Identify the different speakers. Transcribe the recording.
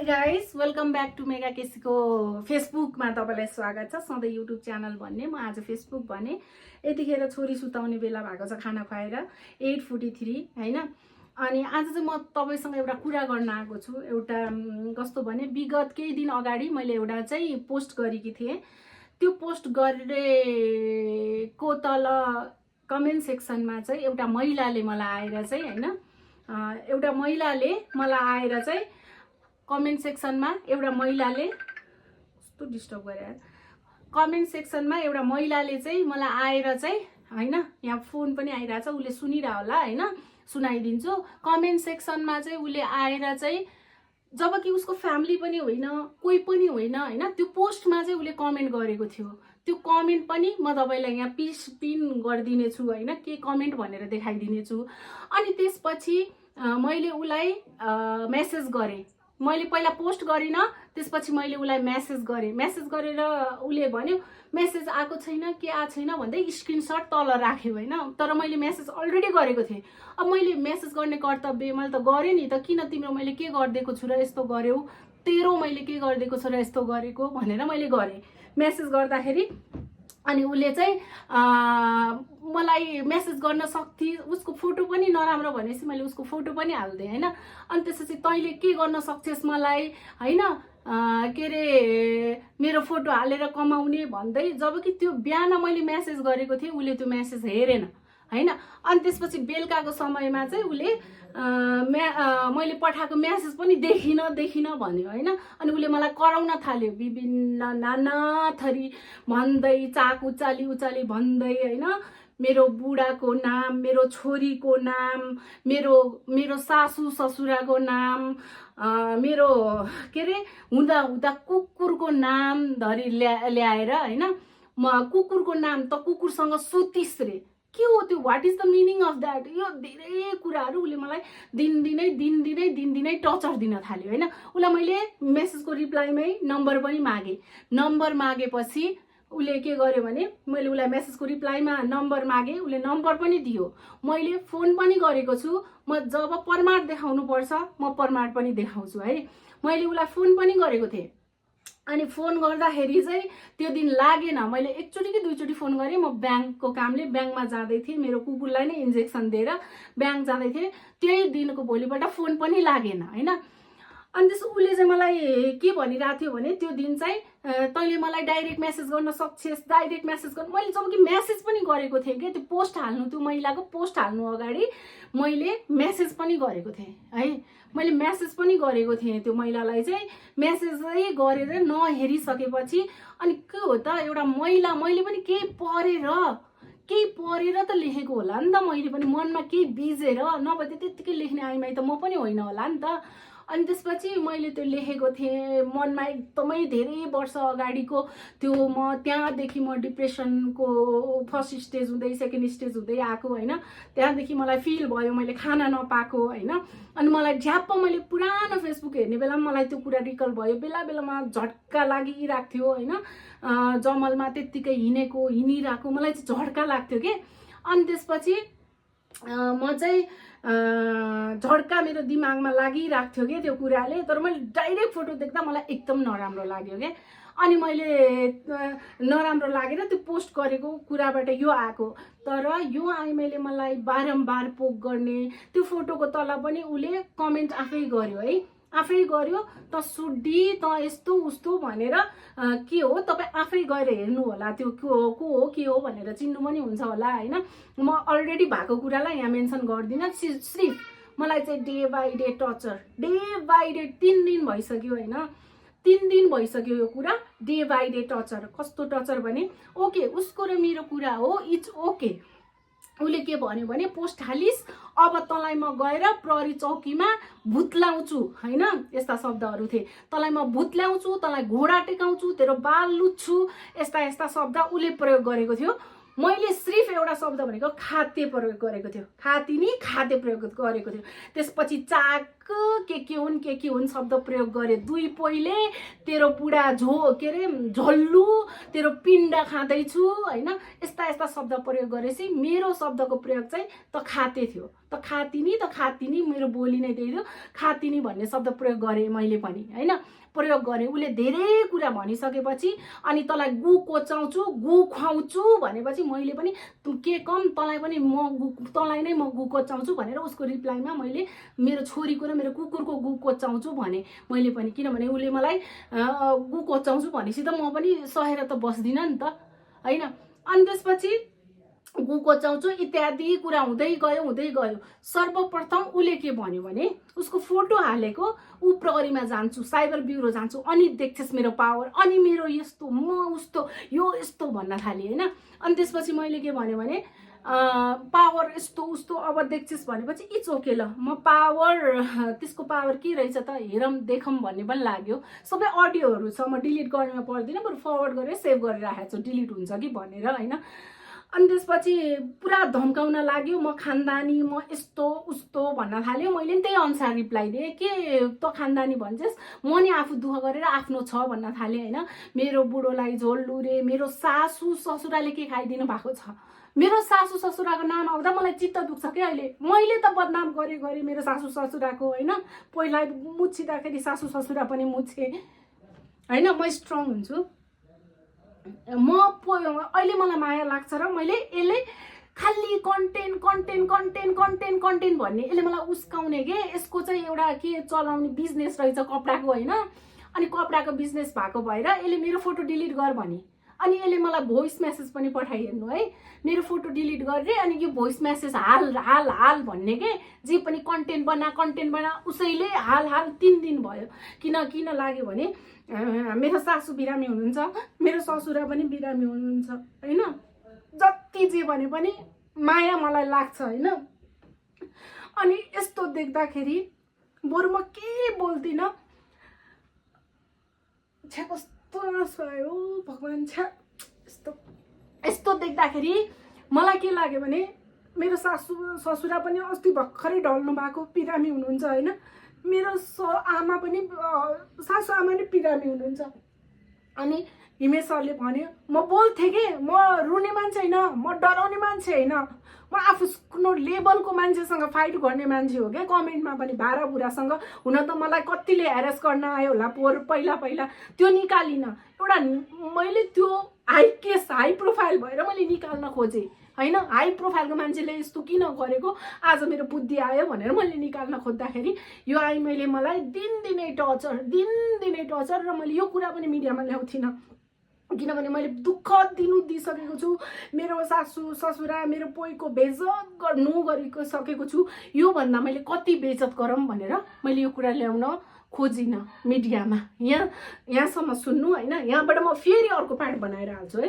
Speaker 1: Guys, welcome back to mega केसीको फेसबुकमा तपाईलाई स्वागत छ। सधैँ युट्युब च्यानल भन्ने, म आज फेसबुक भने। यतिखेर छोरी सुताउने बेला भएको छ, खाना खुवाएर 8:43 हैन। अनि आज चाहिँ म तपाईसँग एउटा कुरा गर्न आएको छु। एउटा कस्तो भने विगत केही दिन अगाडि मैले एउटा चाहिँ पोस्ट गरेकी थिएँ। त्यो पोस्ट गरेको तल कमेन्ट सेक्सनमा चाहिँ एउटा महिलाले मलाई आएर चाहिँ हैन, एउटा महिलाले मलाई आएर चाहिँ कमेन्ट सेक्सनमा एउटा महिलाले कस्तो डिस्टर्ब गरे, कमेन्ट सेक्सनमा एउटा महिलाले चाहिँ मलाई आएर चाहिँ हैन, यहाँ फोन पनि आइरहेछ, उसले सुनिरह होला हैन, सुनाइदिन्छु। कमेन्ट सेक्सनमा चाहिँ उसले आएर चाहिँ जबकि उसको फ्यामिली पनि होइन, कोही पनि होइन हैन, त्यो पोस्टमा चाहिँ उसले कमेन्ट गरेको थियो। त्यो कमेन्ट पनि म तपाईलाई यहाँ पिन गरिदिने छु हैन, के कमेन्ट भनेर देखाइदिने छु। अनि त्यसपछि मैले उलाई मेसेज गरेँ। मैले पहिला पोस्ट गरिनँ, त्यसपछि मैले उलाई मेसेज गरेँ। मेसेज गरेर उले भन्यो मेसेज आएको छैन, के आएको छैन भन्दै स्क्रिनशट तल राख्यो हैन। तर मैले मेसेज अलरेडी गरेको थिएँ। अब मैले मेसेज गर्ने कर्तव्य मैले त गरेँ नि त, किन तिम्रो मैले के गरिदिएको छु र यस्तो गर्यौ, तेरो मैले के गरिदिएको छु र यस्तो गरेको भनेर मैले गरेँ मेसेज गर्दाखेरि। अनि उसले चाहिँ मलाई मेसेज गर्न सक्थे, उसको फोटो पनि नराम्रो भनेपछि मैले उसको फोटो पनि हाल्दिएँ हैन। अनि त्यसपछि तैँले के गर्न सक्छस् मलाई हैन, के अरे मेरो फोटो हालेर कमाउने भन्दै, जबकि त्यो बिहान मैले मेसेज गरेको थिएँ, उसले त्यो मेसेज हेरेन हैन। अनि त्यसपछि बेलुकाको समयमा चाहिँ उसले मैले पठाएको मेसेज पनि देखिन भन्यो हैन। अनि उसले मलाई कराउन थाल्यो, विभिन्न नाना थरी भन्दै, चाक उचाली भन्दै हैन, मेरो बुढाको नाम, मेरो छोरीको नाम, मेरो सासू ससुराको नाम, मेरो के अरे हुँदा कुकुरको नाम धरी ल्याएर हैन। म कुकुरको नाम त कुकुरसँग सुतिस रे, के हो त्यो, what is the meaning of that. यो धेरै कुराहरू उसले मलाई दिनदिनै टर्चर दिन थाल्यो हैन। उसलाई मैले मेसेजको रिप्लाईमै नम्बर पनि मागेँ। नम्बर मागेपछि उसले के गर्यो भने, मैले उसलाई मेसेजको रिप्लाईमा नम्बर मागेँ, उसले नम्बर पनि दियो। मैले फोन पनि गरेको छु, म जब प्रमाण देखाउनु पर्छ म प्रमाण पनि देखाउँछु है। मैले उसलाई फोन पनि गरेको थिएँ। अनि फोन गर्दाखेरि चाहिँ त्यो दिन लागेन। मैले एकचोटि कि दुईचोटि फोन गरेँ। म ब्याङ्कको कामले ब्याङ्कमा जाँदै थिएँ, मेरो कुकुरलाई नै इन्जेक्सन दिएर ब्याङ्क जाँदै थिएँ। त्यही दिनको भोलिपल्ट फोन पनि लागेन हैन। अनि त्यसो उसले चाहिँ मलाई के भनिरहेको थियो भने, त्यो दिन चाहिँ तैँले मलाई डाइरेक्ट मेसेज गर्न सक्छस्, डाइरेक्ट मेसेज गर्न। मैले जबकि मेसेज पनि गरेको थिएँ कि त्यो पोस्ट हाल्नु, त्यो महिलाको पोस्ट हाल्नु अगाडि मैले मेसेज पनि गरेको थिएँ है। मैले मेसेज पनि गरेको थिएँ त्यो महिलालाई चाहिँ। मेसेजै गरेर नहेरिसकेपछि अनि के हो त, एउटा महिला, मैले पनि केही पढेर त लेखेको होला नि त, मैले पनि मनमा केही बिजेर, नभए त्यतिकै लेख्ने आइमाई त म पनि होइन होला नि त। अनि त्यसपछि मैले त्यो लेखेको थिएँ मनमा, एकदमै धेरै वर्ष अगाडिको त्यो। म त्यहाँदेखि म डिप्रेसनको फर्स्ट स्टेज हुँदै सेकेन्ड स्टेज हुँदै आएको हैन। त्यहाँदेखि मलाई फिल भयो मैले खाना नपाएको हैन। अनि मलाई झ्याप्प मैले पुरानो फेसबुक हेर्ने बेलामा मलाई त्यो कुरा रिकल भयो। बेला बेलामा झट्का लागिरहेको थियो हैन। जमलमा त्यत्तिकै हिँडिरहेको मलाई चाहिँ झट्का लाग्थ्यो कि। अनि त्यसपछि म चाहिँ झड्का मेरो दिमागमा लागिरहेको थियो कि त्यो कुराले। तर मैले डाइरेक्ट फोटो देख्दा मलाई एकदम नराम्रो लाग्यो क्या। अनि मैले नराम्रो लागेर त्यो पोस्ट गरेको कुराबाट यो आएको। तर यो आइमाईले मलाई बारम्बार पोक गर्ने, त्यो फोटोको तल पनि उसले कमेन्ट आफै गर्यो है, आफै गर्यो, त सुड्डी त यस्तो उस्तो भनेर। के हो तपाईँ आफै गएर हेर्नु होला, त्यो को हो के हो भनेर चिन्नु पनि हुन्छ होला हैन। म अलरेडी भएको कुरालाई यहाँ मेन्सन गर्दिनँ। सिर्फ मलाई चाहिँ day by day torture, day by day 3 दिन भइसक्यो हैन, 3 दिन भइसक्यो यो कुरा। डे बाई डे टर्चर, कस्तो टर्चर भने, ओके उसको र मेरो कुरा हो, इट्स ओके। उसले के भन्यो भने, पोस्ट हालिस् अब तँलाई म गएर प्रहरी चौकीमा भुत्लाउँछु हैन, यस्ता शब्दहरू थिए। तँलाई म भुत्लाउँछु, तँलाई घोडा टेकाउँछु, तेरो बाल लुच्छु, यस्ता शब्द उसले प्रयोग गरेको थियो। मैले सिर्फ एउटा शब्द भनेको खाते प्रयोग गरेको थियो, खाते प्रयोग गरेको थियो। त्यसपछि चाक के हुन् शब्द प्रयोग गरे। दुई पहिले तेरो बुढा के अरे झल्लु, तेरो पिण्ड खाँदैछु होइन, यस्ता यस्ता शब्द प्रयोग गरेपछि मेरो शब्दको प्रयोग चाहिँ त खाते थियो। त खातिनी मेरो बोली नै त्यही थियो, खातिनी भन्ने शब्द प्रयोग गरेँ मैले पनि होइन, प्रयोग गरेँ। उसले धेरै कुरा भनिसकेपछि अनि तँलाई गु कोचाउँछु, गु खुवाउँछु भनेपछि मैले पनि के कम तँलाई पनि तँलाई नै म गु कोचाउँछु भनेर उसको रिप्लाईमा मैले मेरो छोरीको र मेरो कुकुरको गु कोचाउँछु भने मैले पनि। किनभने उसले मलाई गु कोचाउँछु भनेपछि त म पनि सहेर त बस्दिनँ नि त होइन। अनि त्यसपछि गु कोचाउँछु इत्यादि कुरा हुँदै गयो। सर्वप्रथम उसले के भन्यो भने उसको फोटो हालेको, ऊ प्रहरीमा जान्छु, साइबर ब्युरो जान्छु, अनि देख्छस् मेरो पावर, अनि मेरो यस्तो म उस्तो यो यस्तो भन्न थालेँ होइन। अनि त्यसपछि मैले के भन्यो भने पावर यस्तो उस्तो अब देख्छस् भनेपछि इट्स ओके ल, म पावर त्यसको पावर के रहेछ त हेरौँ देखौँ भन्ने पनि लाग्यो। सबै अडियोहरू छ, म डिलिट गर्न पर्दैन, बरु फरवर्ड गरेर सेभ गरेर राखेको छु डिलिट हुन्छ कि भनेर होइन। अनि त्यसपछि पुरा धम्काउन लाग्यो, म खानदानी, म यस्तो उस्तो भन्न थाल्यो। मैले नि त्यही अनुसार रिप्लाई दिएँ, के त खानदानी भन्छस्, म नि आफू दुःख गरेर आफ्नो छ भन्न थालेँ होइन। मेरो बुढोलाई झोल्लु रे, मेरो सासू ससुराले के खाइदिनु भएको छ, मेरो सासू ससुराको नाम आउँदा मलाई चित्त दुख्छ क्या अहिले। मैले त बदनाम गरेँ मेरो सासू ससुराको होइन, पहिला मुछिँदाखेरि सासू ससुरा पनि मुछे होइन। म स्ट्रङ हुन्छु, अहिले मलाई माया लाग्छ र मैले यसले खालि कन्टेन्ट भन्ने यसले मलाई उस्काउने के। यसको चाहिँ एउटा के चलाउने बिजनेस रहेछ कपडाको होइन। अनि कपडाको बिजनेस भएको भएर यसले मेरो फोटो डिलिट गर भने, अनि यसले मलाई भोइस मेसेज पनि पठाइहेर्नु है, मेरो फोटो डिलिट गरेँ अनि यो भोइस मेसेज हाल भन्ने के, जे पनि कन्टेन्ट बना उसैले हाल 3 दिन भयो। किन लाग्यो भने मेरो सासू बिरामी हुनुहुन्छ, मेरो ससुरा पनि बिरामी हुनुहुन्छ होइन। जति जे भने पनि माया मलाई लाग्छ होइन। अनि यस्तो देख्दाखेरि बरु म के बोल्दिनँ, छ्या कस्तो आँसु आयो भगवान्, छ्या यस्तो देख्दाखेरि मलाई के लाग्यो भने मेरो सासू ससुरा पनि अस्ति भर्खरै ढल्नु भएको, बिरामी हुनुहुन्छ होइन। मेरो आमा पनि सासू आमा नि बिरामी हुनुहुन्छ। अनि हिमेश सरले भन्यो, म बोल्थेँ कि म रुने मान्छे होइन, म डराउने मान्छे होइन, म आफ्नो लेभलको मान्छेसँग फाइट गर्ने मान्छे हो क्या। कमेन्टमा पनि भाडा बुढासँग हुन त मलाई कतिले हेरेस गर्न आयो होला पहिला त्यो निकालिनँ। एउटा मैले त्यो हाई प्रोफाइल भएर मैले निकाल्न खोजेँ होइन। हाई प्रोफाइलको मान्छेले यस्तो किन गरेको, आज मेरो बुद्धि आयो भनेर मैले निकाल्न खोज्दाखेरि यो मैले मलाई दिनदिनै टर्चर र मैले यो कुरा पनि मिडियामा ल्याउँथिनँ। किनभने मैले दुःख दिइसकेको छु, मेरो सासू ससुरा मेरो पोइको बेइज्जत गरिसकेको छु। योभन्दा मैले कति बेइज्जत गरौँ भनेर मैले यो कुरा ल्याउन खोजिनँ मिडियामा। यहाँसम्म सुन्नु होइन। यहाँबाट म फेरि अर्को पार्ट बनाएर हाल्छु है।